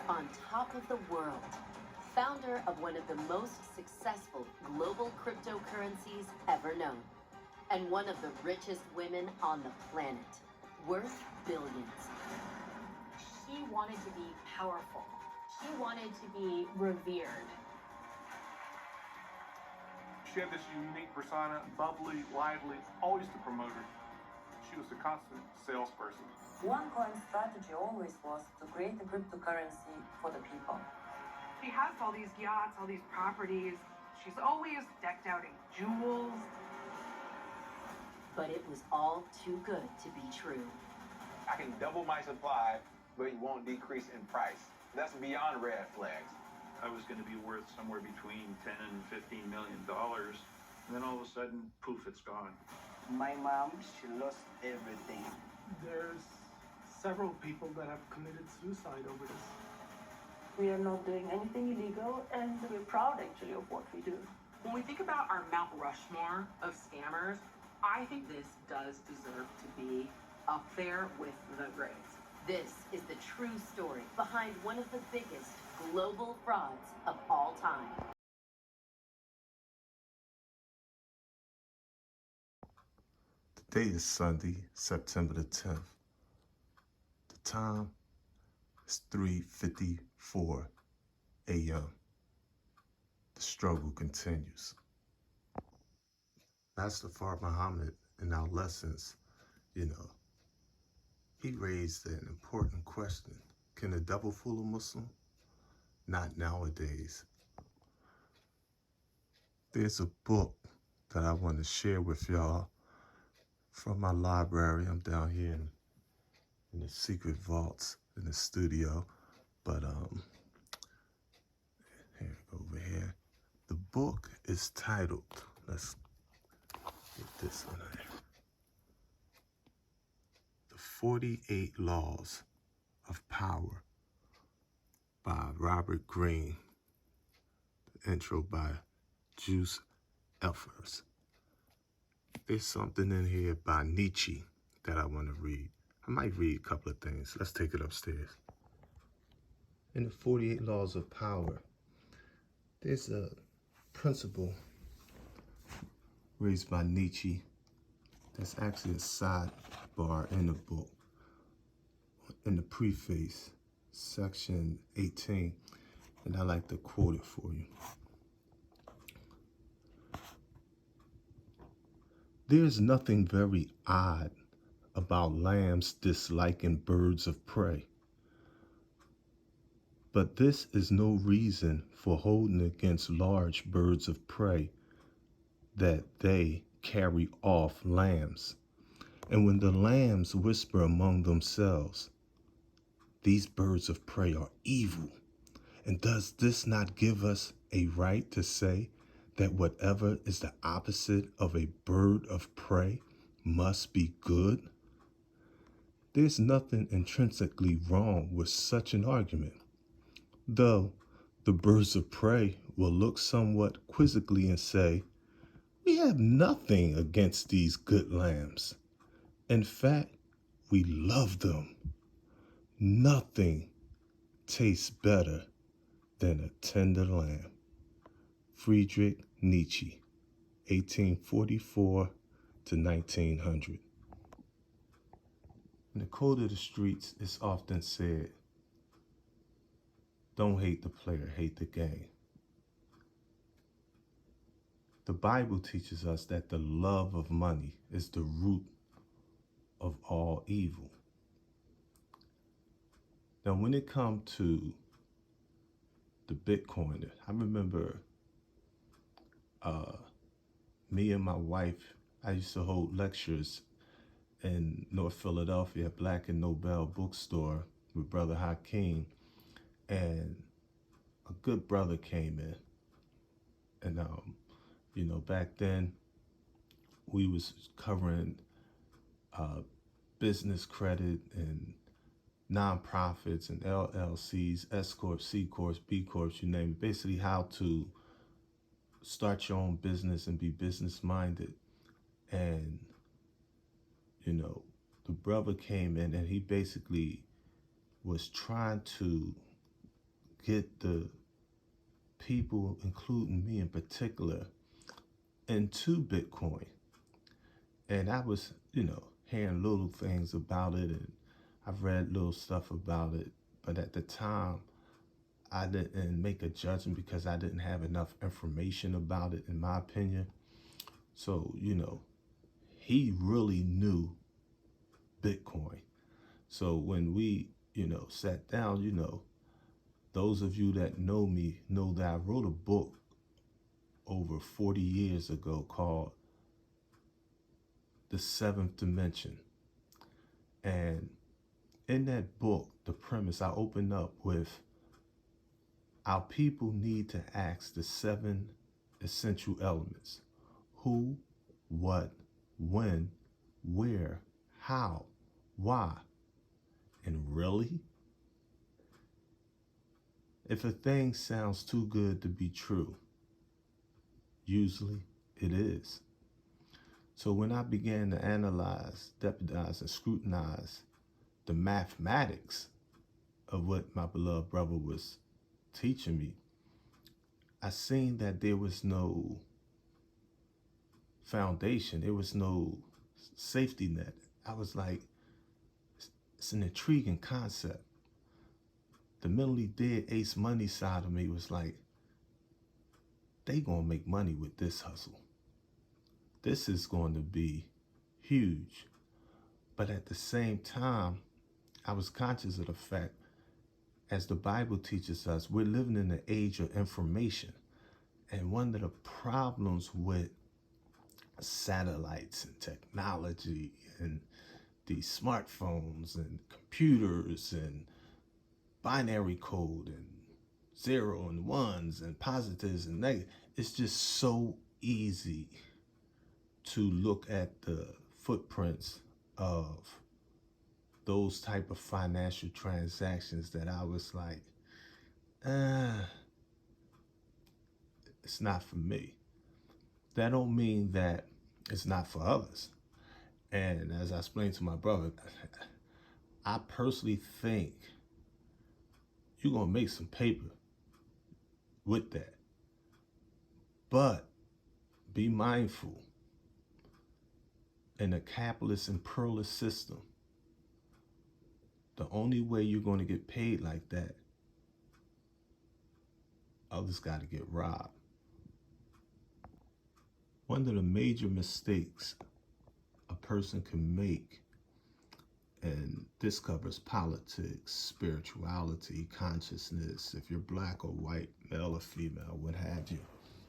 on top of the world, founder of one of the most successful global cryptocurrencies ever known, and one of the richest women on the planet, worth billions. She wanted to be powerful. She wanted to be revered. She had this unique persona, bubbly, lively, always the promoter. She was a constant salesperson. OneCoin's strategy always was to create a cryptocurrency for the people. She has all these yachts, all these properties. She's always decked out in jewels. But it was all too good to be true. I can double my supply, but it won't decrease in price. That's beyond red flags. I was going to be worth somewhere between 10 and 15 million dollars. And then all of a sudden, poof, it's gone. My mom, she lost everything. There's several people that have committed suicide over this. We are not doing anything illegal, and we're proud actually of what we do. When we think about our Mount Rushmore of scammers, I think this does deserve to be up there with the greats. This is the true story behind one of the biggest global frauds of all time. The date is Sunday, September the 10th. The time is 3:54 a.m. The struggle continues. Master Fard Muhammad, in our lessons, he raised an important question. Can the devil fool a Muslim? Not nowadays. There's a book that I want to share with y'all from my library. I'm down here in the secret vaults in the studio. But here, over here. The book is titled, let's get this one here. The 48 Laws of Power by Robert Greene. The intro by Juice Elfers. There's something in here by Nietzsche that I want to read. I might read a couple of things. Let's take it upstairs. In the 48 Laws of Power, there's a principle raised by Nietzsche that's actually a sidebar in the book. In the preface, section 18, and I like to quote it for you. There's nothing very odd about lambs disliking birds of prey. But this is no reason for holding against large birds of prey that they carry off lambs. And when the lambs whisper among themselves, these birds of prey are evil. And does this not give us a right to say that whatever is the opposite of a bird of prey must be good? There's nothing intrinsically wrong with such an argument, though the birds of prey will look somewhat quizzically and say, we have nothing against these good lambs. In fact, we love them. Nothing tastes better than a tender lamb. Friedrich Nietzsche, 1844 to 1900. In the code of the streets, it's often said, don't hate the player, hate the game. The Bible teaches us that the love of money is the root of all evil. Now, when it comes to the Bitcoin, I remember me and my wife, I used to hold lectures in North Philadelphia, Black and Nobel bookstore with Brother Hakeem. And a good brother came in. And, back then we was covering business credit and nonprofits and LLCs, S Corps, C Corps, B Corps, you name it. Basically how to start your own business and be business minded. And, the brother came in and he basically was trying to get the people, including me in particular, into Bitcoin. And I was, hearing little things about it, and I've read little stuff about it. But at the time, I didn't make a judgment because I didn't have enough information about it, in my opinion. So, he really knew Bitcoin. So when we, sat down, those of you that know me know that I wrote a book over 40 years ago called The Seventh Dimension. And in that book, the premise I opened up with, our people need to ask the 7 essential elements: who, what, when, where, how, why. And really? If a thing sounds too good to be true, usually it is. So when I began to analyze, deputize, and scrutinize the mathematics of what my beloved brother was teaching me, I seen that there was no foundation. There was no safety net. I was like, it's an intriguing concept. The mentally dead Ace Money side of me was like, they gonna make money with this hustle. This is going to be huge. But at the same time, I was conscious of the fact, as the Bible teaches us, we're living in the age of information. And one of the problems with satellites and technology and these smartphones and computers and binary code and 0 and 1s and positives and negatives, it's just so easy to look at the footprints of those type of financial transactions that I was like, it's not for me. That don't mean that it's not for others. And as I explained to my brother, I personally think you're gonna make some paper with that. But be mindful, in a capitalist imperialist system, the only way you're going to get paid like that, others got to get robbed. One of the major mistakes a person can make, and this covers politics, spirituality, consciousness, if you're black or white, male or female, what have you.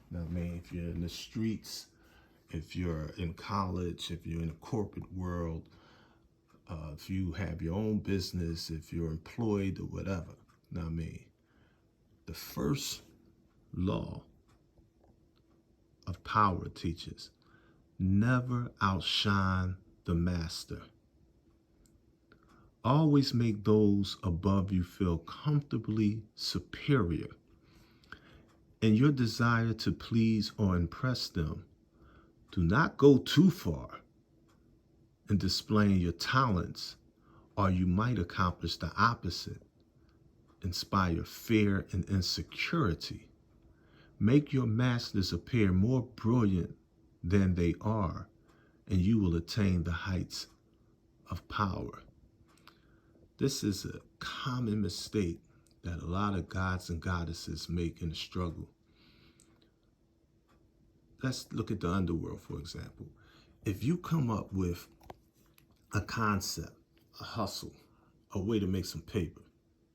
Now, I mean, if you're in the streets, if you're in college, if you're in a corporate world, if you have your own business, if you're employed or whatever. Now, I mean, the first law of power teaches, never outshine the master. Always make those above you feel comfortably superior. In your desire to please or impress them, do not go too far in displaying your talents, or you might accomplish the opposite, inspire fear and insecurity. Make your masters appear more brilliant than they are, and you will attain the heights of power. This is a common mistake that a lot of gods and goddesses make in the struggle. Let's look at the underworld, for example. If you come up with a concept, a hustle, a way to make some paper,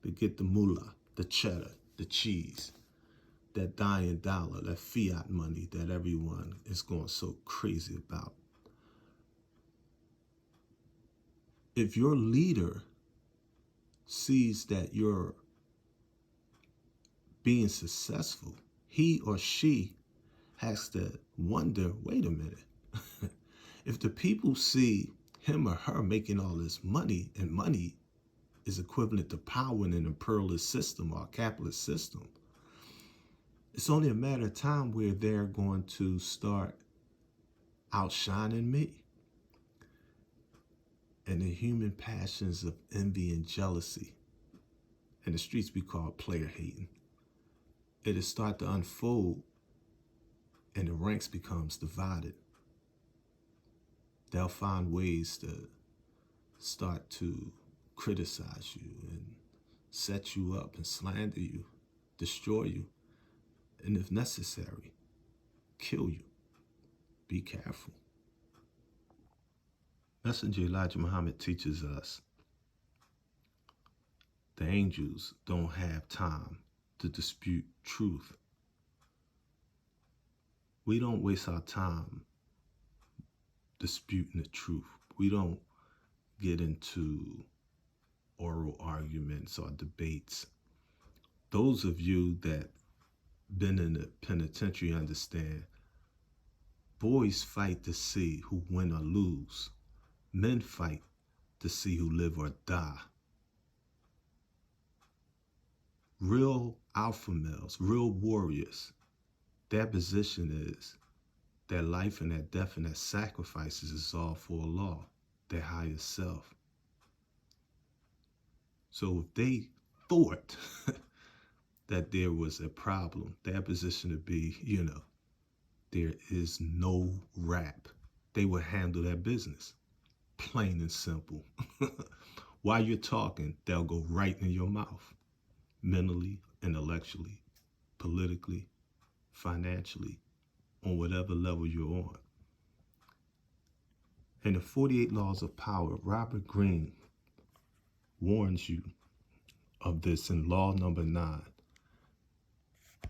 to get the moolah, the cheddar, the cheese, that dying dollar, that fiat money that everyone is going so crazy about. If your leader sees that you're being successful, he or she has to wonder, wait a minute, if the people see him or her making all this money, and money is equivalent to power in an imperialist system or a capitalist system, it's only a matter of time where they're going to start outshining me. And the human passions of envy and jealousy in the streets we call player hating. It'll start to unfold and the ranks becomes divided. They'll find ways to start to criticize you and set you up and slander you, destroy you, and if necessary, kill you. Be careful. Messenger Elijah Muhammad teaches us the angels don't have time to dispute truth. We don't waste our time disputing the truth. We don't get into oral arguments or debates. Those of you that been in the penitentiary understand boys fight to see who win or lose. Men fight to see who live or die. Real alpha males, real warriors, their position is their life and their death and their sacrifices is all for Allah, their higher self. So if they thought that there was a problem, their position would be, there is no rap. They would handle their business, plain and simple. While you're talking, they'll go right in your mouth, mentally, intellectually, politically, financially, on whatever level you're on. In the 48 Laws of Power, Robert Greene warns you of this in law number 9.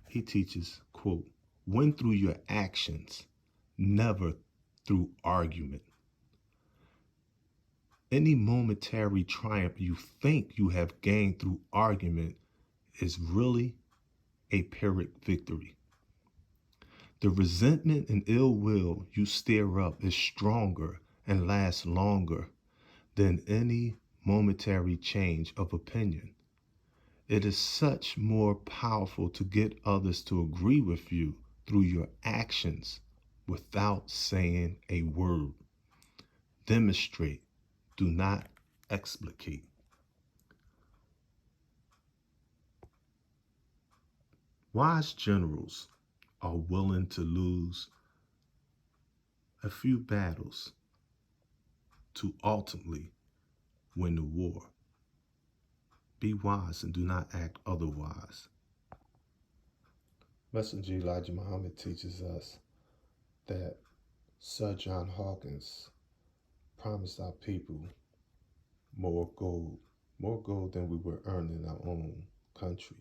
He teaches, quote, win through your actions, never through argument. Any momentary triumph you think you have gained through argument is really a Pyrrhic victory. The resentment and ill will you stir up is stronger and lasts longer than any momentary change of opinion. It is such more powerful to get others to agree with you through your actions without saying a word. Demonstrate, do not explicate. Wise generals are willing to lose a few battles to ultimately win the war. Be wise and do not act otherwise. Messenger Elijah Muhammad teaches us that Sir John Hawkins promised our people more gold than we were earning in our own country.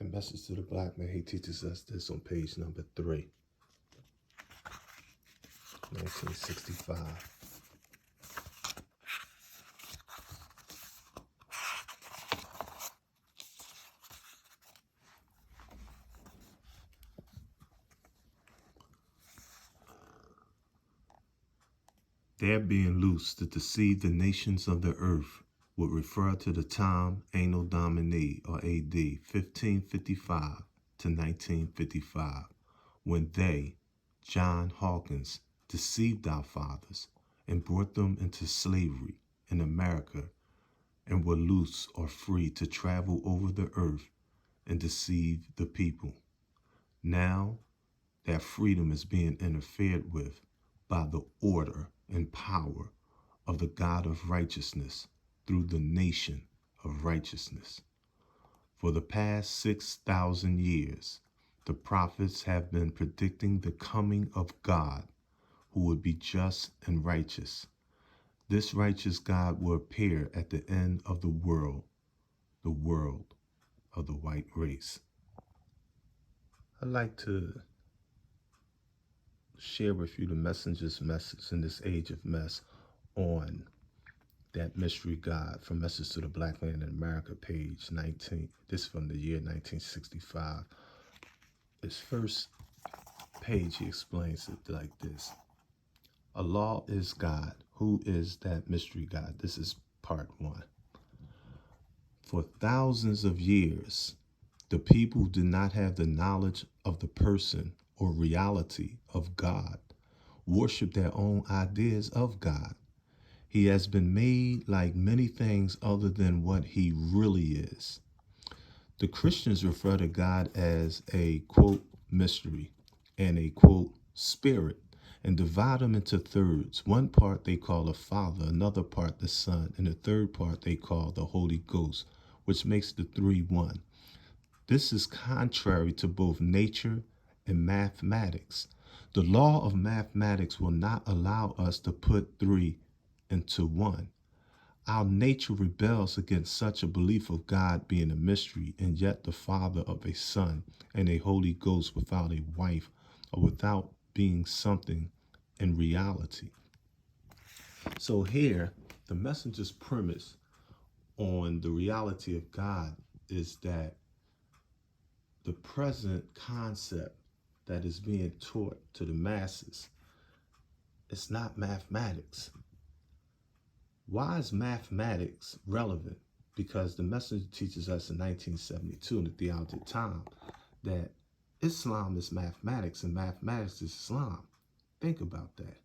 In Message to the Black Man, he teaches us this on page number 3, 1965. Their being loose to deceive the nations of the earth would refer to the time Anno Domini, or AD 1555 to 1955, when they, John Hawkins, deceived our fathers and brought them into slavery in America and were loose or free to travel over the earth and deceive the people. Now, that freedom is being interfered with by the order and power of the God of righteousness through the nation of righteousness. For the past 6,000 years, the prophets have been predicting the coming of God, who would be just and righteous. This righteous God will appear at the end of the world of the white race. I'd like to share with you the messenger's message in this age of mess on that mystery God from Message to the Black Man in America, page 19. This is from the year 1965. His first page, he explains it like this. Allah is God. Who is that mystery God? This is part 1. For thousands of years, the people did not have the knowledge of the person or reality of God, worship their own ideas of God, He has been made like many things other than what he really is. The Christians refer to God as a, quote, mystery and a, quote, spirit, and divide them into thirds. One part they call the Father, another part the Son, and the third part they call the Holy Ghost, which makes the three one. This is contrary to both nature and mathematics. The law of mathematics will not allow us to put three into one. Our nature rebels against such a belief of God being a mystery and yet the Father of a Son and a Holy Ghost without a wife or without being something in reality. So here, the messenger's premise on the reality of God is that the present concept that is being taught to the masses, it's not mathematics. Why is mathematics relevant? Because the messenger teaches us in 1972 in the Theology of Time that Islam is mathematics and mathematics is Islam. Think about that.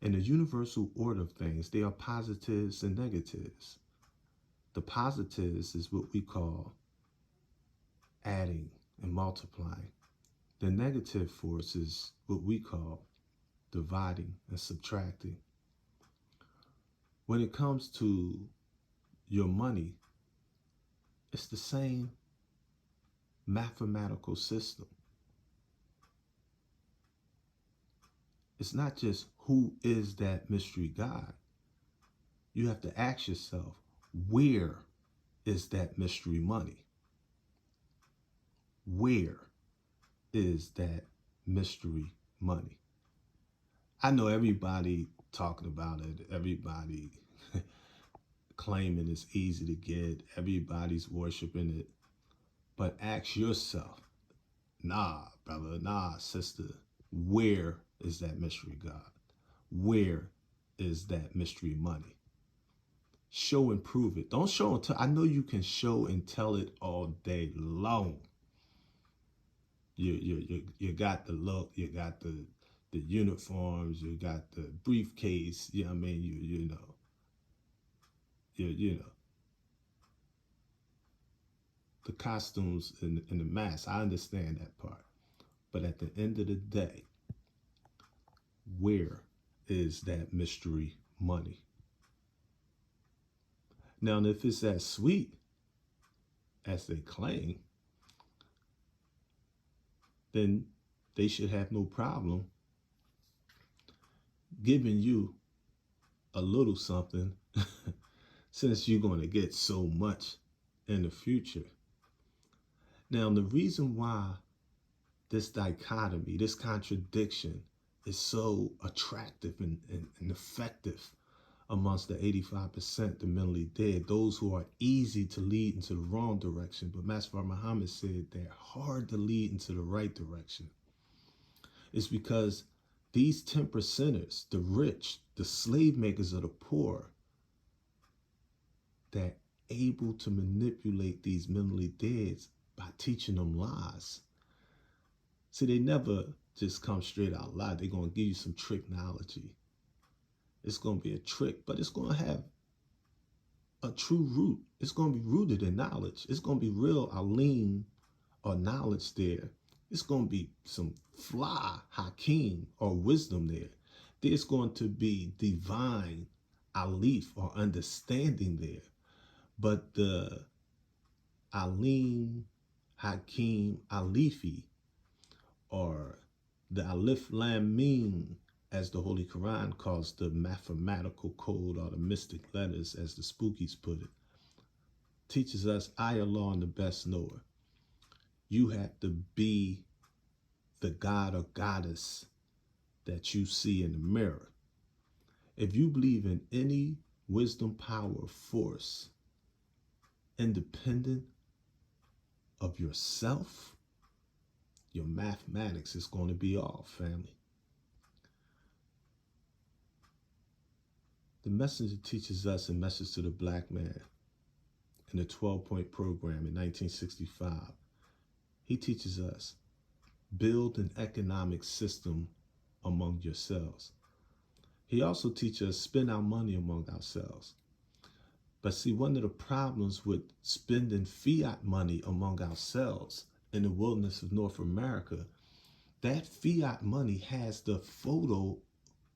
In the universal order of things, there are positives and negatives. The positives is what we call adding and multiplying. The negative force is what we call dividing and subtracting. When it comes to your money, it's the same mathematical system. It's not just who is that mystery God. You have to ask yourself, where is that mystery money? Where is that mystery money? I know everybody talking about it, everybody claiming it's easy to get, everybody's worshiping it. But ask yourself, nah, brother, nah, sister, where is that mystery God? Where is that mystery money? Show and prove it. Don't show and tell. I know you can show and tell it all day long. You got the look, you got the uniforms, you got the briefcase. You know what I mean? You know the costumes and the mask. I understand that part, but at the end of the day, where is that mystery money? Now, if it's as sweet as they claim, then they should have no problem giving you a little something since you're going to get so much in the future. Now, the reason why this dichotomy, this contradiction is so attractive and effective amongst the 85%, the mentally dead, those who are easy to lead into the wrong direction. But Master Muhammad said they're hard to lead into the right direction. It's because these 10%ers, the rich, the slave makers of the poor, they're able to manipulate these mentally dead by teaching them lies. See, they never just come straight out lie. They're going to give you some tricknology. It's going to be a trick, but it's going to have a true root. It's going to be rooted in knowledge. It's going to be real alim or knowledge there. It's going to be some fly hakim or wisdom there. There's going to be divine alif or understanding there. But the alim, hakim, alifi, or the alif lam mim, as the Holy Quran calls the mathematical code or the mystic letters, as the spookies put it, teaches us, I, Allah, am the best knower. You have to be the god or goddess that you see in the mirror. If you believe in any wisdom, power, force, independent of yourself, your mathematics is going to be off, family. The messenger teaches us in Message to the Black Man in the 12-point program in 1965. He teaches us, build an economic system among yourselves. He also teaches us spend our money among ourselves. But see, one of the problems with spending fiat money among ourselves in the wilderness of North America, that fiat money has the photo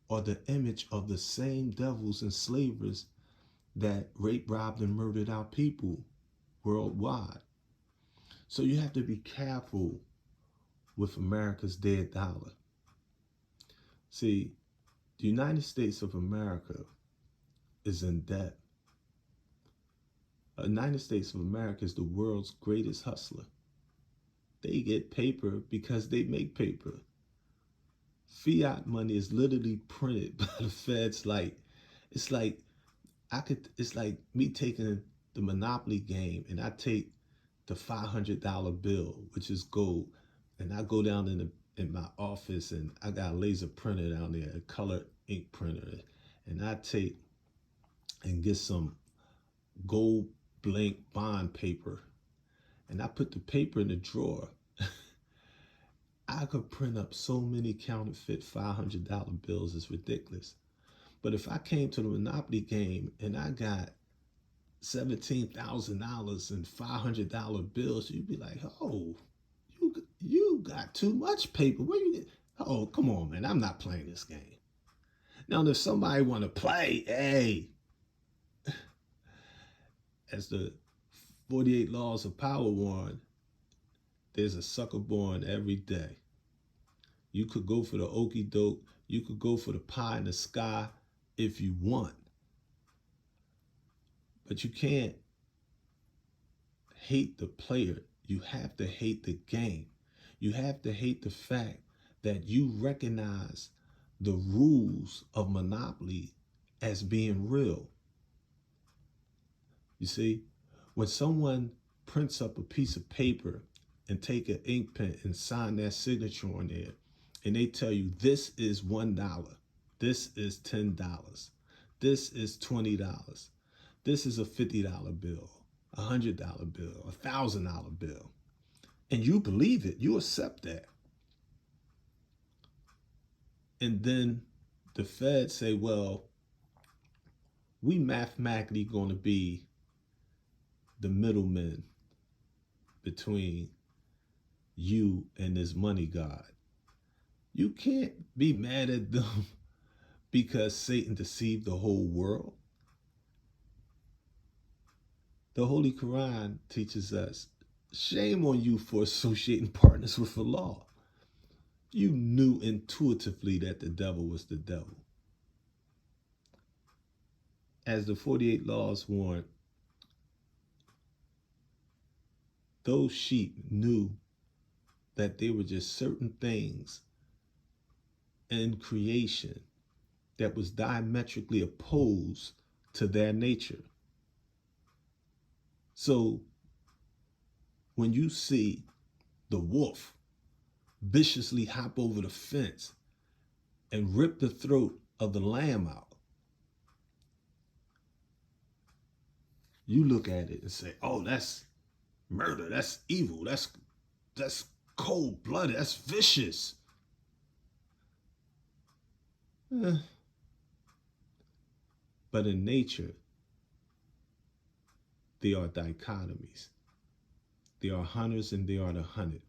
or the image of the same devils and slavers that raped, robbed, and murdered our people worldwide. So you have to be careful with America's dead dollar. See, the United States of America is in debt. The United States of America is the world's greatest hustler. They get paper because they make paper. Fiat money is literally printed by the feds. It's like me taking the Monopoly game and I take the $500 bill, which is gold, and I go down in my office and I got a laser printer down there, a color ink printer, and I take and get some gold blank bond paper and I put the paper in the drawer. I could print up so many counterfeit $500 bills, it's ridiculous. But if I came to the Monopoly game and I got $17,000 in $500 bills, you'd be like, oh, you got too much paper. Where you get? Oh, come on, man. I'm not playing this game. Now, if somebody want to play, hey, as the 48 Laws of Power warn, there's a sucker born every day. You could go for the okie doke. You could go for the pie in the sky if you want. But you can't hate the player. You have to hate the game. You have to hate the fact that you recognize the rules of Monopoly as being real. You see, when someone prints up a piece of paper and take an ink pen and sign their signature on there, and they tell you this is $1, this is $10, this is $20, this is a $50 bill, a $100 bill, a $1,000 bill, and you believe it, you accept that. And then the feds say, well, we mathematically going to be the middlemen between you and this money god. You can't be mad at them because Satan deceived the whole world. The Holy Quran teaches us, shame on you for associating partners with Allah. You knew intuitively that the devil was the devil. As the 48 Laws warn, those sheep knew that there were just certain things in creation that was diametrically opposed to their nature. So when you see the wolf viciously hop over the fence and rip the throat of the lamb out, you look at it and say, oh, that's murder, that's evil, that's cold-blooded, that's vicious. But in nature, there are dichotomies. There are hunters and there are the hunted.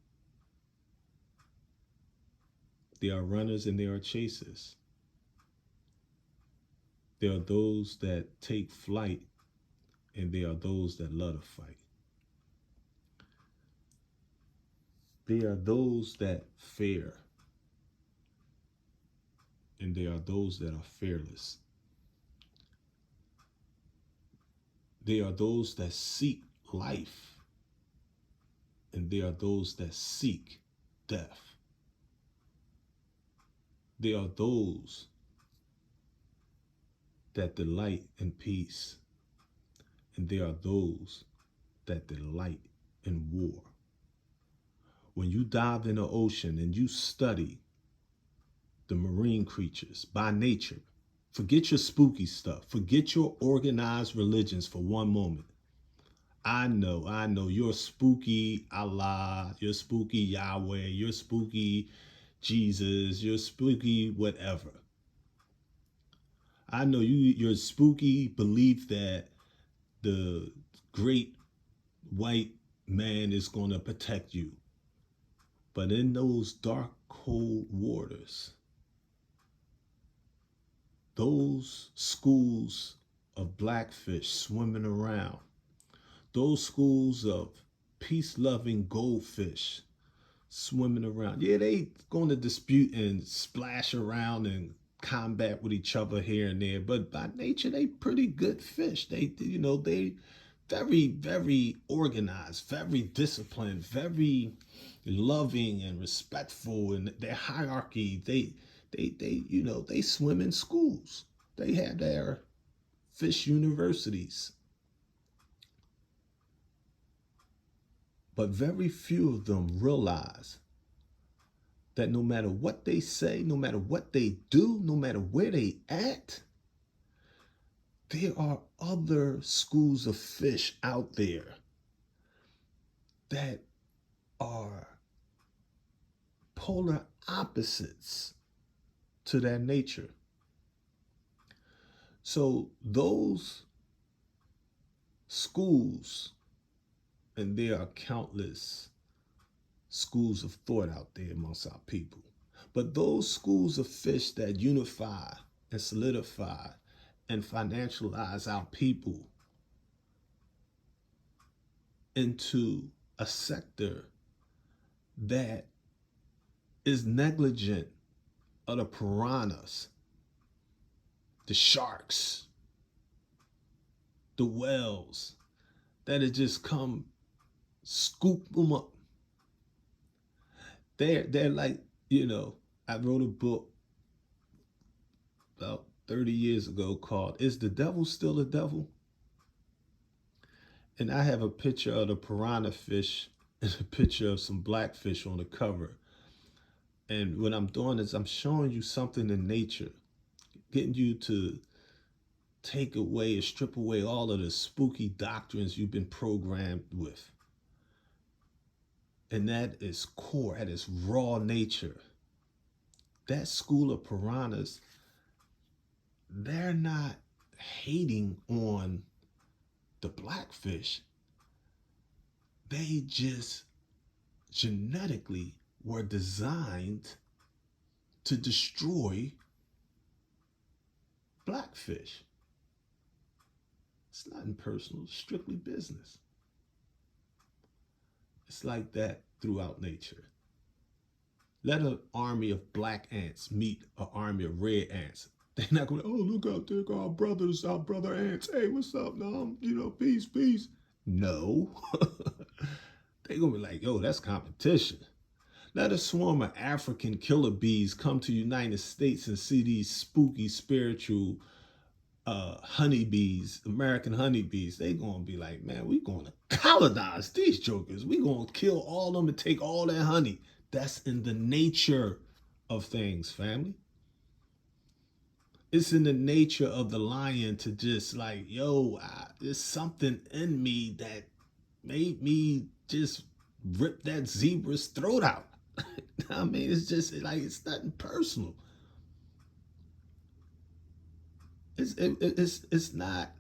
There are runners and there are chasers. There are those that take flight and there are those that love to fight. There are those that fear and there are those that are fearless. There are those that seek life and there are those that seek death. There are those that delight in peace and there are those that delight in war. When you dive in the ocean and you study the marine creatures by nature, forget your spooky stuff. Forget your organized religions for one moment. I know, you're spooky Allah, you're spooky Yahweh, you're spooky Jesus, you're spooky whatever. I know your spooky belief that the great white man is going to protect you. But in those dark, cold waters, those schools of blackfish swimming around, those schools of peace-loving goldfish swimming around. Yeah, they going to dispute and splash around and combat with each other here and there, but by nature, they pretty good fish. They very, very organized, very disciplined, very loving and respectful in their hierarchy. They swim in schools. They have their fish universities. But very few of them realize that no matter what they say, no matter what they do, no matter where they at, there are other schools of fish out there that are polar opposites to their nature. So those schools, and there are countless schools of thought out there amongst our people, but those schools of fish that unify and solidify and financialize our people into a sector that is negligent of the piranhas, the sharks, the whales, that have just come scoop them up. They're like, I wrote a book about 30 years ago called Is the Devil Still a Devil? And I have a picture of the piranha fish and a picture of some blackfish on the cover. And what I'm doing is I'm showing you something in nature, getting you to take away and strip away all of the spooky doctrines you've been programmed with. And that is core, that is raw nature. That school of piranhas, they're not hating on the blackfish. They just genetically were designed to destroy blackfish. It's nothing personal, it's strictly business. It's like that throughout nature. Let an army of black ants meet an army of red ants. They're not going, oh, look out there, our brothers, our brother ants. Hey, what's up, Nom? Peace, peace. No. They're going to be like, yo, that's competition. Let a swarm of African killer bees come to the United States and see these spooky, spiritual honeybees, American honeybees. They going to be like, man, we going to colonize these jokers. We going to kill all of them and take all their honey. That's in the nature of things, family. It's in the nature of the lion to just like, yo, there's something in me that made me just rip that zebra's throat out. I mean, it's just like, it's nothing personal. It's not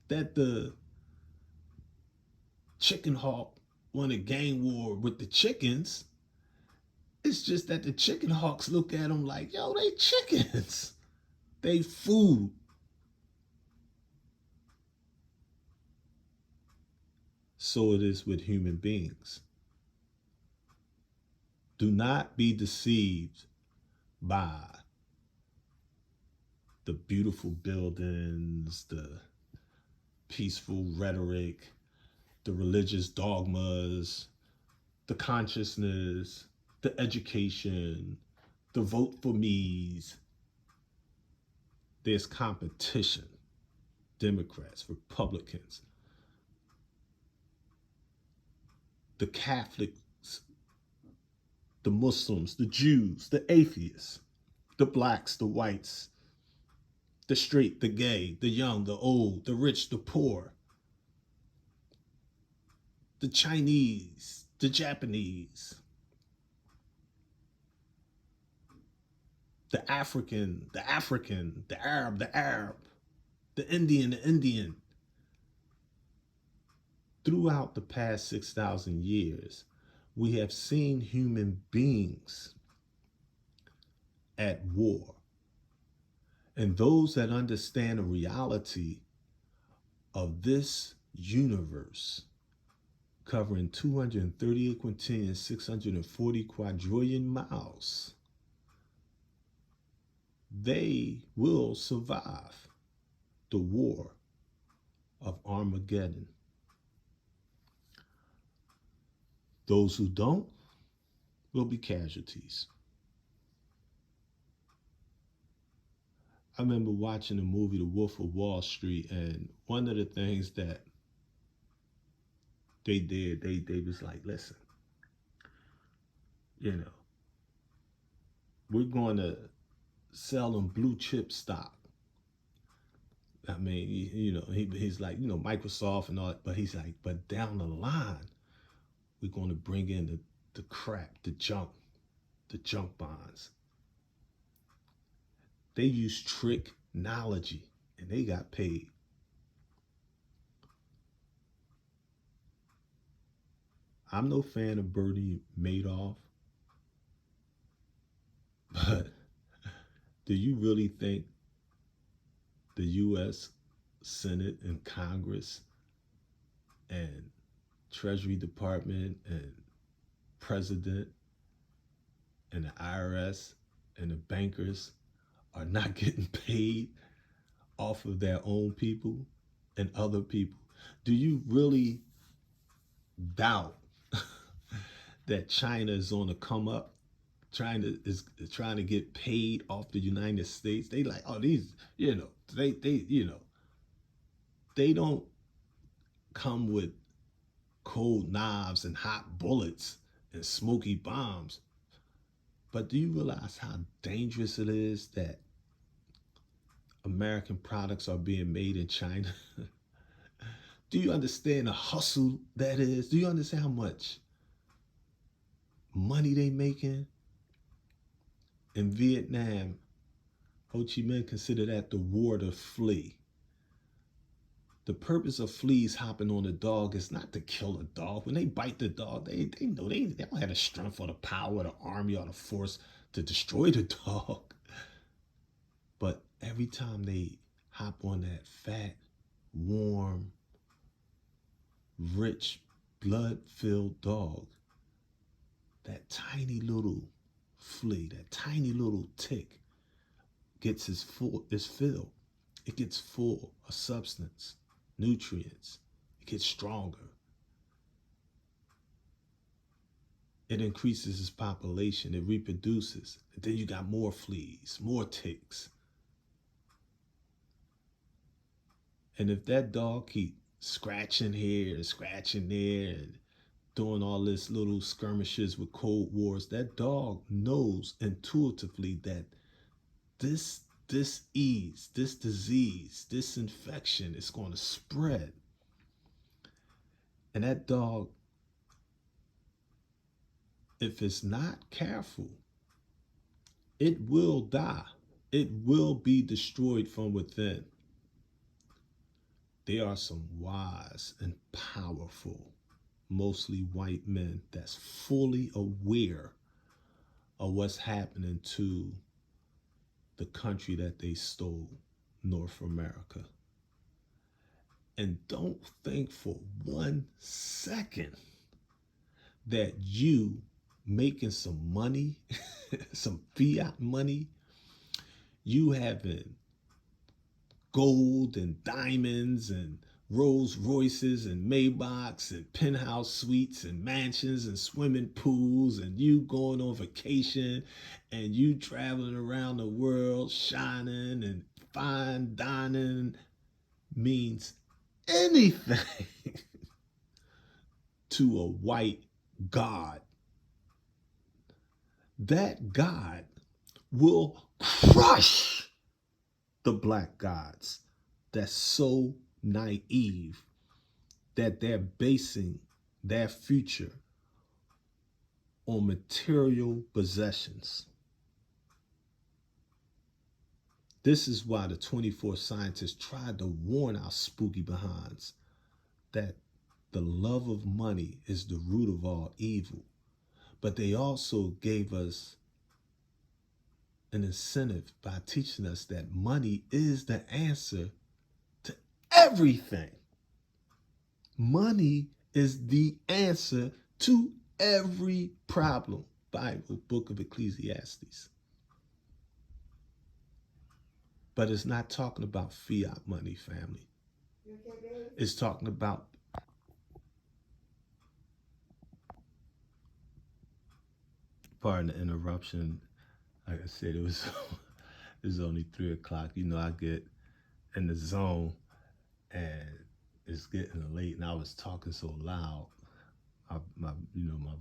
that the chicken hawk won a gang war with the chickens. It's just that the chicken hawks look at them like, yo, they chickens. They food. So it is with human beings. Do not be deceived by the beautiful buildings, the peaceful rhetoric, the religious dogmas, the consciousness, the education, the vote for me's. There's competition. Democrats, Republicans, the Catholics, the Muslims, the Jews, the atheists, the blacks, the whites, the straight, the gay, the young, the old, the rich, the poor, the Chinese, the Japanese, the African, the African, the Arab, the Indian. Throughout the past 6,000 years, we have seen human beings at war. And those that understand the reality of this universe, covering 238 quintillion, 640 quadrillion miles, they will survive the war of Armageddon. Those who don't will be casualties. I remember watching the movie The Wolf of Wall Street, and one of the things that they did, they was like, listen, you know, we're going to sell them blue chip stock. I mean, you know, he's like, you know, Microsoft and all that, but he's like, but down the line, we're going to bring in the crap, the junk bonds. They use technology and they got paid. I'm no fan of Bernie Madoff, but do you really think the U.S. Senate and Congress and Treasury Department and President and the IRS and the bankers are not getting paid off of their own people and other people? Do you really doubt that China is on the come up, trying to get paid off the United States? They like, oh, these, you know, they don't come with cold knives and hot bullets and smoky bombs. But do you realize how dangerous it is that American products are being made in China? Do you understand the hustle that is? Do you understand how much money they making? In Vietnam, Ho Chi Minh considered that the war to flee. The purpose of fleas hopping on a dog is not to kill a dog. When they bite the dog, they know they don't have the strength or the power, the army or the force to destroy the dog. But every time they hop on that fat, warm, rich, blood-filled dog, that tiny little flea, that tiny little tick gets its fill. It gets full of substance, nutrients. It gets stronger. It increases its population. It reproduces. And then you got more fleas, more ticks. And if that dog keep scratching here and scratching there and doing all this little skirmishes with Cold Wars, that dog knows intuitively that this disease, this infection is going to spread. And that dog, if it's not careful, it will die. It will be destroyed from within. There are some wise and powerful, mostly white men that's fully aware of what's happening to the country that they stole, North America. And don't think for 1 second that you making some money, some fiat money, you having gold and diamonds and Rolls Royces and Maybachs and penthouse suites and mansions and swimming pools, and you going on vacation and you traveling around the world shining and fine dining means anything to a white God. That God will crush the black gods that's so naive that they're basing their future on material possessions. This is why the 24 scientists tried to warn our spooky behinds that the love of money is the root of all evil. But they also gave us an incentive by teaching us that money is the answer to everything. Money is the answer to every problem. Bible, Book of Ecclesiastes. But it's not talking about fiat money, family. It's talking about pardon the interruption. Like I said, it was only 3 o'clock. You know, I get in the zone and it's getting late and I was talking so loud. My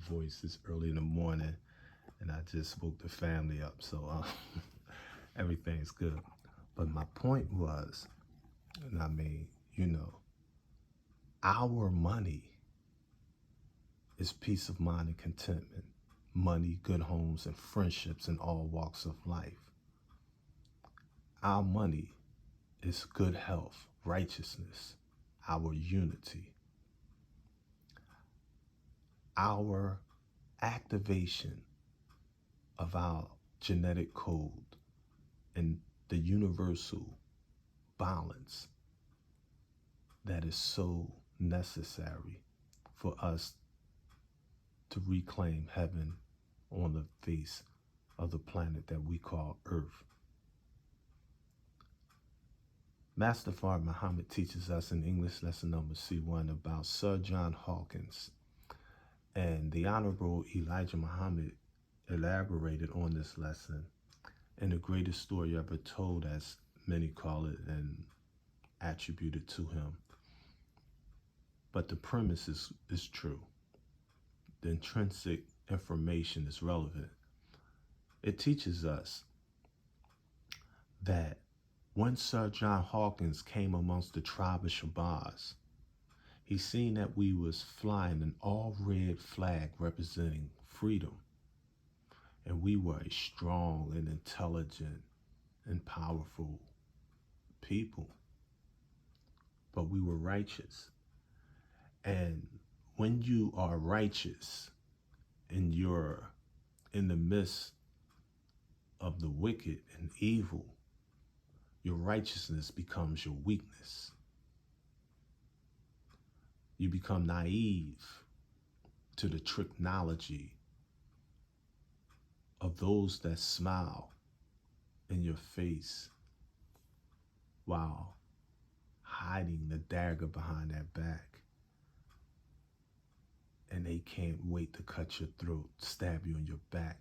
voice is early in the morning and I just woke the family up. So everything's good. But my point was, and I mean, our money is peace of mind and contentment. Money, good homes, and friendships in all walks of life. Our money is good health, righteousness, our unity, our activation of our genetic code and the universal balance that is so necessary for us to reclaim heaven on the face of the planet that we call Earth. Master Fard Muhammad teaches us in English lesson number C1 about Sir John Hawkins. And the Honorable Elijah Muhammad elaborated on this lesson in the greatest story ever told, as many call it, and attributed to him. But the premise is true. The intrinsic information is relevant. It teaches us that when Sir John Hawkins came amongst the tribe of Shabazz, he seen that we was flying an all-red flag representing freedom. And we were a strong and intelligent and powerful people. But we were righteous. And when you are righteous and you're in the midst of the wicked and evil, your righteousness becomes your weakness. You become naive to the technology of those that smile in your face while hiding the dagger behind their back. And they can't wait to cut your throat, stab you in your back,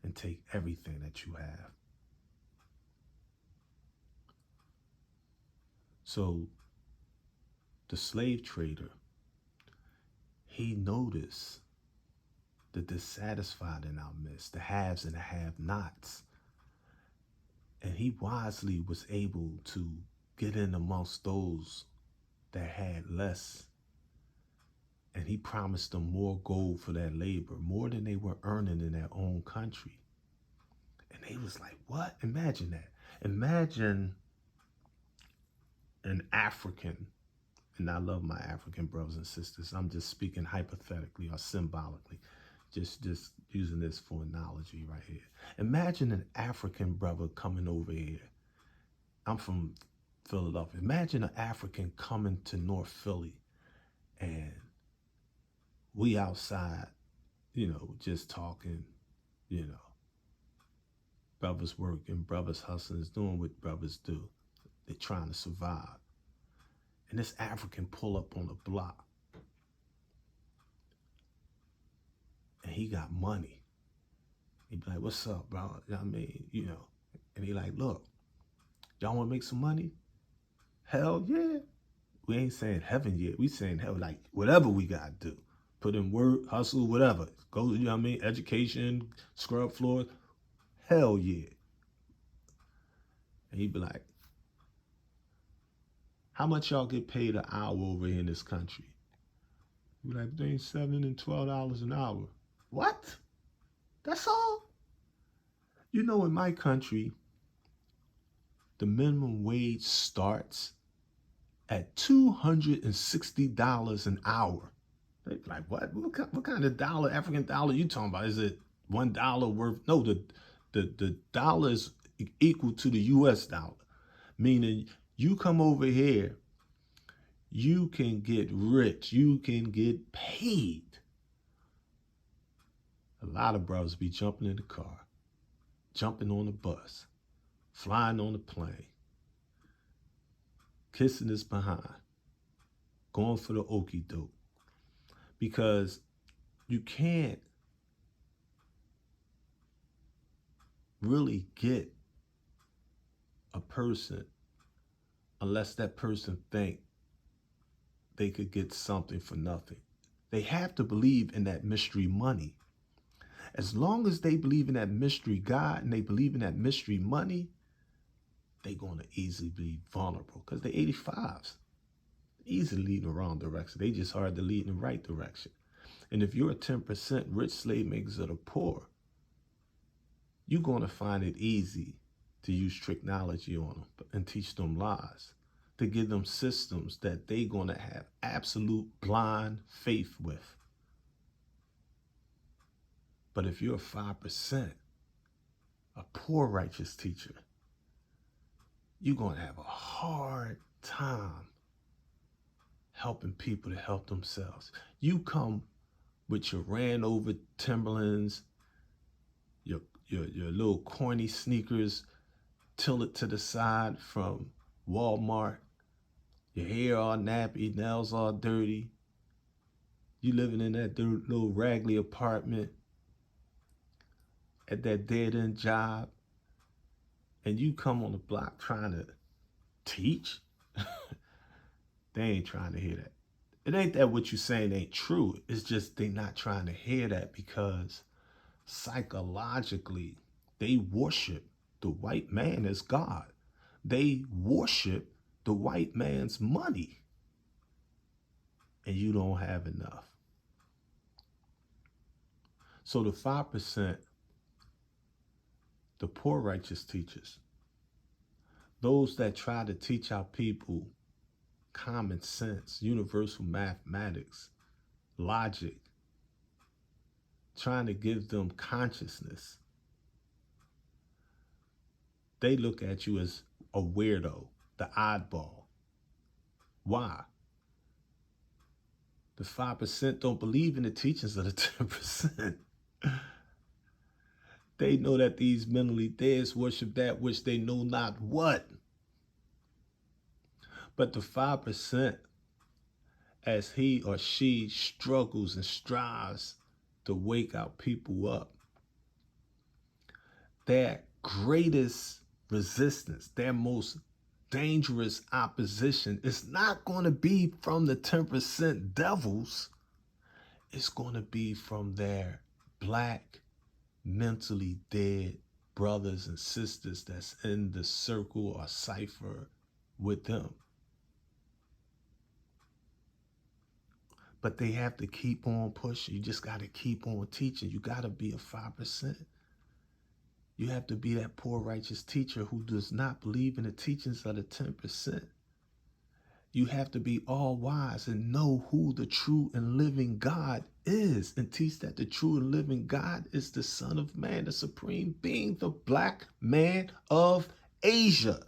and take everything that you have. So the slave trader, he noticed the dissatisfied in our midst, the haves and the have-nots. And he wisely was able to get in amongst those that had less. And he promised them more gold for their labor, more than they were earning in their own country. And they was like, what? Imagine that. Imagine an African, and I love my African brothers and sisters. I'm just speaking hypothetically or symbolically, just using this for analogy right here. Imagine an African brother coming over here. I'm from Philadelphia. Imagine an African coming to North Philly and we outside, just talking, brothers working, brothers hustling, doing what brothers do. They're trying to survive. And this African pull up on the block. And he got money. He be like, what's up, bro? You know what I mean? And he like, look, y'all want to make some money? Hell yeah. We ain't saying heaven yet. We saying hell, like whatever we got to do. Put in work, hustle, whatever. Go, education, scrub floors. Hell yeah. And he'd be like, how much y'all get paid an hour over here in this country? We'd be like, between $7 and $12 an hour. What? That's all? In my country, the minimum wage starts at $260 an hour. They're like, what? What kind of dollar, African dollar, you talking about? Is it $1 worth? No, the dollar is equal to the US dollar, meaning you come over here, you can get rich, you can get paid. A lot of brothers be jumping in the car, jumping on the bus, flying on the plane, kissing his behind, going for the okie doke. Because you can't really get a person unless that person think they could get something for nothing. They have to believe in that mystery money. As long as they believe in that mystery God and they believe in that mystery money, they're going to easily be vulnerable because they're 85s. Easily lead in the wrong direction. They just hard to lead in the right direction. And if you're a 10% rich slave makers of the poor, you're going to find it easy to use technology on them and teach them lies, to give them systems that they're going to have absolute blind faith with. But if you're a 5%, a poor righteous teacher, you're going to have a hard time helping people to help themselves. You come with your ran over Timberlands, your little corny sneakers tilted to the side from Walmart, your hair all nappy, nails all dirty. You living in that little raggedy apartment at that dead-end job, and you come on the block trying to teach? They ain't trying to hear that. It ain't that what you saying ain't true. It's just they not trying to hear that because psychologically, they worship the white man as God. They worship the white man's money. And you don't have enough. So the 5%, the poor righteous teachers, those that try to teach our people common sense, universal mathematics, logic, trying to give them consciousness, they look at you as a weirdo, the oddball. Why? The 5% don't believe in the teachings of the 10%. They know that these mentally dead worship that which they know not what. But the 5%, as he or she struggles and strives to wake our people up, their greatest resistance, their most dangerous opposition is not going to be from the 10% devils. It's going to be from their black, mentally dead brothers and sisters that's in the circle or cipher with them. But they have to keep on pushing. You just got to keep on teaching. You got to be a 5%. You have to be that poor righteous teacher who does not believe in the teachings of the 10%. You have to be all wise and know who the true and living God is and teach that the true and living God is the Son of Man, the supreme being, the black man of Asia.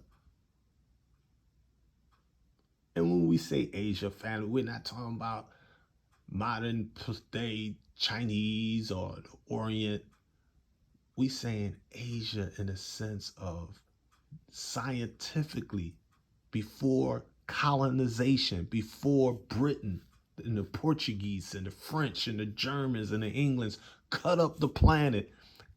And when we say Asia, family, we're not talking about modern day Chinese or the Orient. We saying Asia in a sense of scientifically before colonization, before Britain and the Portuguese and the French and the Germans and the Englands cut up the planet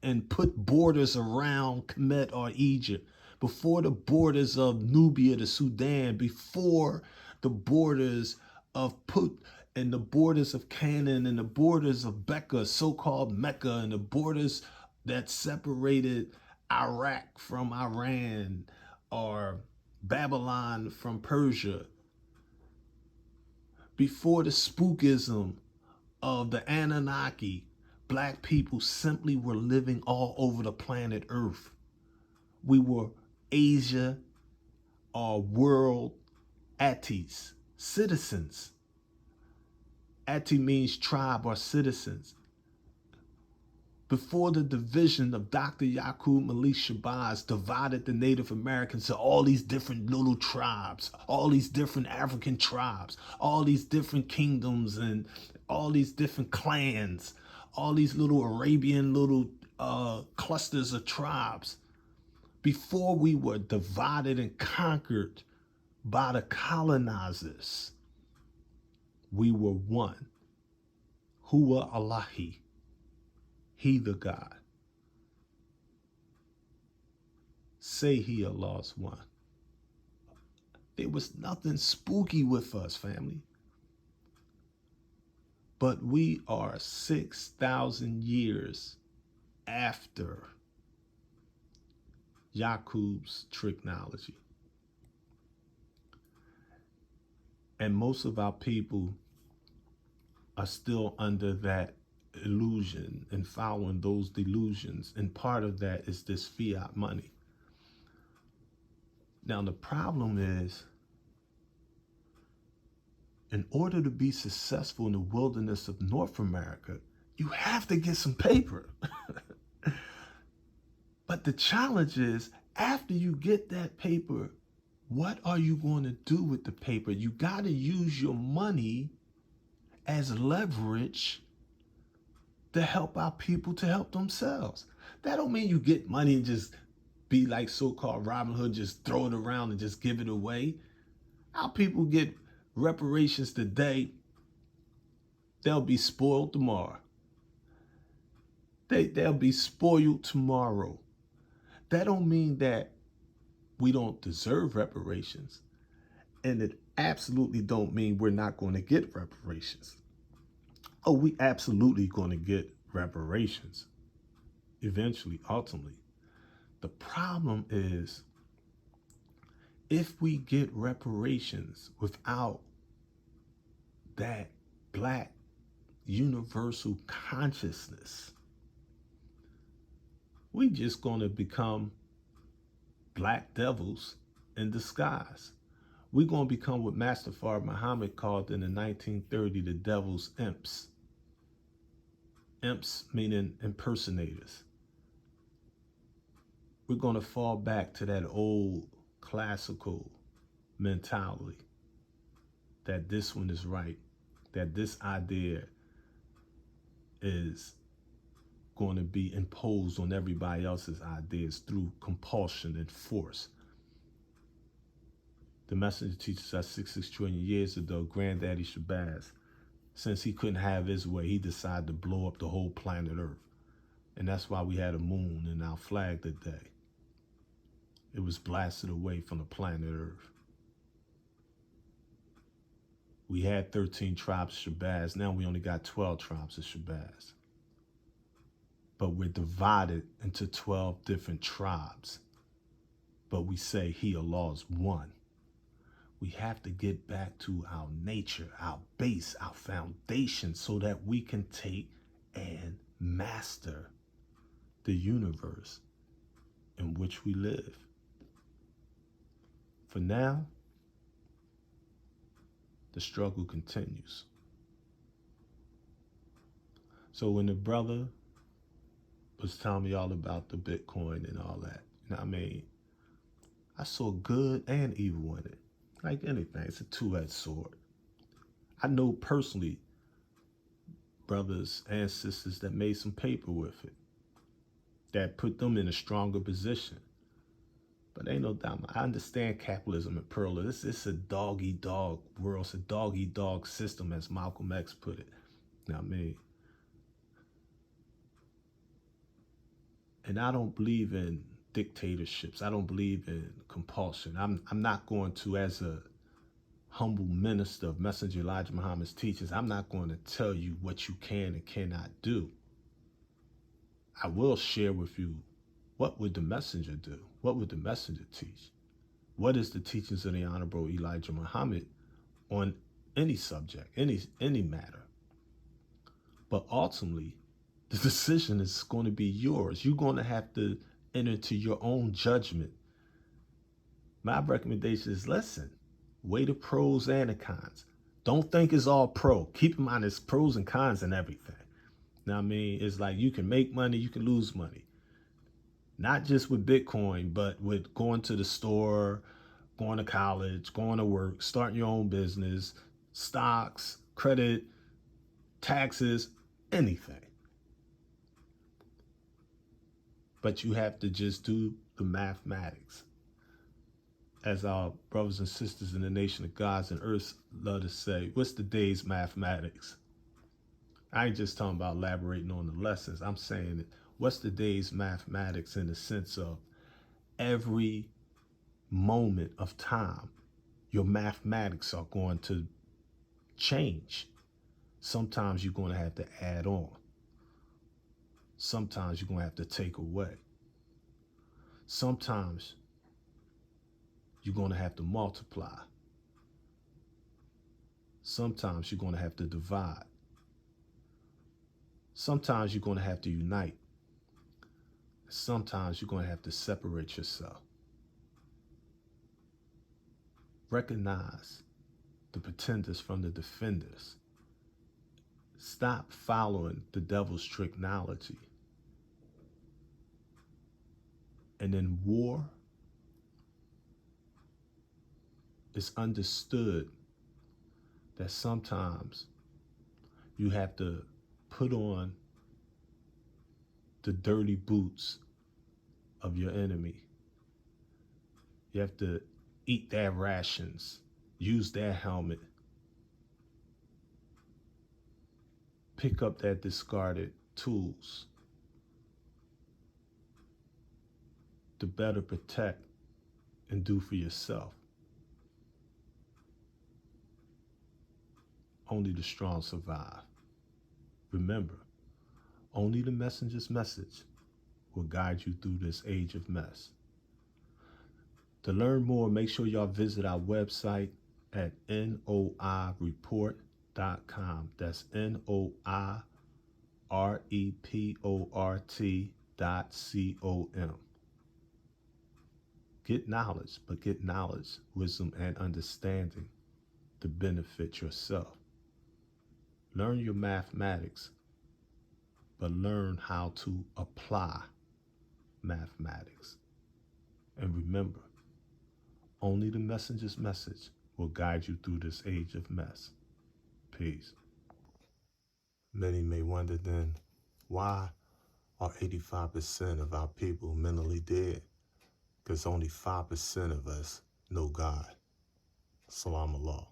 and put borders around Kemet or Egypt, before the borders of Nubia to Sudan, before the borders of Put and the borders of Canaan and the borders of Becca, so-called Mecca, and the borders that separated Iraq from Iran or Babylon from Persia, before the spookism of the Anunnaki, black people simply were living all over the planet Earth. We were Asia are world Atis, citizens. Ati means tribe or citizens. Before the division of Dr. Yaqub Malik Shabazz divided the Native Americans to all these different little tribes, all these different African tribes, all these different kingdoms and all these different clans, all these little Arabian little clusters of tribes. Before we were divided and conquered by the colonizers, we were one. Huwa Allahi, He the God. Say He Allah's one. There was nothing spooky with us, family. But we are 6,000 years after Yaqub's technology. And most of our people are still under that illusion and following those delusions. And part of that is this fiat money. Now, the problem is, in order to be successful in the wilderness of North America, you have to get some paper. But the challenge is, after you get that paper, what are you going to do with the paper? You got to use your money as leverage to help our people to help themselves. That don't mean you get money and just be like so-called Robin Hood, just throw it around and just give it away. Our people get reparations today, they'll be spoiled tomorrow. They'll be spoiled tomorrow. That don't mean that we don't deserve reparations. And it absolutely don't mean we're not going to get reparations. Oh, we absolutely going to get reparations. Eventually, ultimately. The problem is, if we get reparations without that black universal consciousness, we just going to become black devils in disguise. We're going to become what Master Fard Muhammad called in the 1930s the devil's imps. Imps meaning impersonators. We're going to fall back to that old classical mentality that this one is right, that this idea is going to be imposed on everybody else's ideas through compulsion and force. The messenger teaches us 66 trillion years ago, Granddaddy Shabazz, since he couldn't have his way, he decided to blow up the whole planet Earth. And that's why we had a moon in our flag today. It was blasted away from the planet Earth. We had 13 tribes of Shabazz. Now we only got 12 tribes of Shabazz. But we're divided into 12 different tribes. But we say He, Allah, is one. We have to get back to our nature, our base, our foundation, so that we can take and master the universe in which we live. For now, the struggle continues. So when the brother was telling me all about the Bitcoin and all that, you know what I mean? I saw good and evil in it. Like anything, it's a two-edged sword. I know personally brothers and sisters that made some paper with it, that put them in a stronger position. But ain't no doubt, I understand capitalism and Pearl. It's a dog-eat-dog world. It's a dog-eat-dog system, as Malcolm X put it. You know what I mean? And I don't believe in dictatorships. I don't believe in compulsion. I'm not going to, as a humble minister of Messenger Elijah Muhammad's teachings, I'm not going to tell you what you can and cannot do. I will share with you, what would the messenger do? What would the messenger teach? What is the teachings of the Honorable Elijah Muhammad on any subject, any matter? But ultimately, the decision is going to be yours. You're going to have to enter into your own judgment. My recommendation is listen, weigh the pros and the cons. Don't think it's all pro. Keep in mind there's pros and cons and everything. Now, I mean, it's like you can make money, you can lose money. Not just with Bitcoin, but with going to the store, going to college, going to work, starting your own business, stocks, credit, taxes, anything. But you have to just do the mathematics. As our brothers and sisters in the nation of gods and earths love to say, what's the day's mathematics? I ain't just talking about elaborating on the lessons. I'm saying that what's the day's mathematics in the sense of every moment of time, your mathematics are going to change. Sometimes you're going to have to add on. Sometimes you're going to have to take away. Sometimes you're going to have to multiply. Sometimes you're going to have to divide. Sometimes you're going to have to unite. Sometimes you're going to have to separate yourself. Recognize the pretenders from the defenders. Stop following the devil's tricknology. And in war, it's understood that sometimes you have to put on the dirty boots of your enemy. You have to eat their rations, use their helmet, pick up their discarded tools to better protect and do for yourself. Only the strong survive. Remember, only the messenger's message will guide you through this age of mess. To learn more, make sure y'all visit our website at noireport.com. That's noireport.com. Get knowledge, but get knowledge, wisdom, and understanding to benefit yourself. Learn your mathematics, but learn how to apply mathematics. And remember, only the messenger's message will guide you through this age of mess. Peace. Many may wonder then, why are 85% of our people mentally dead? Because only 5% of us know God. Salam Allah.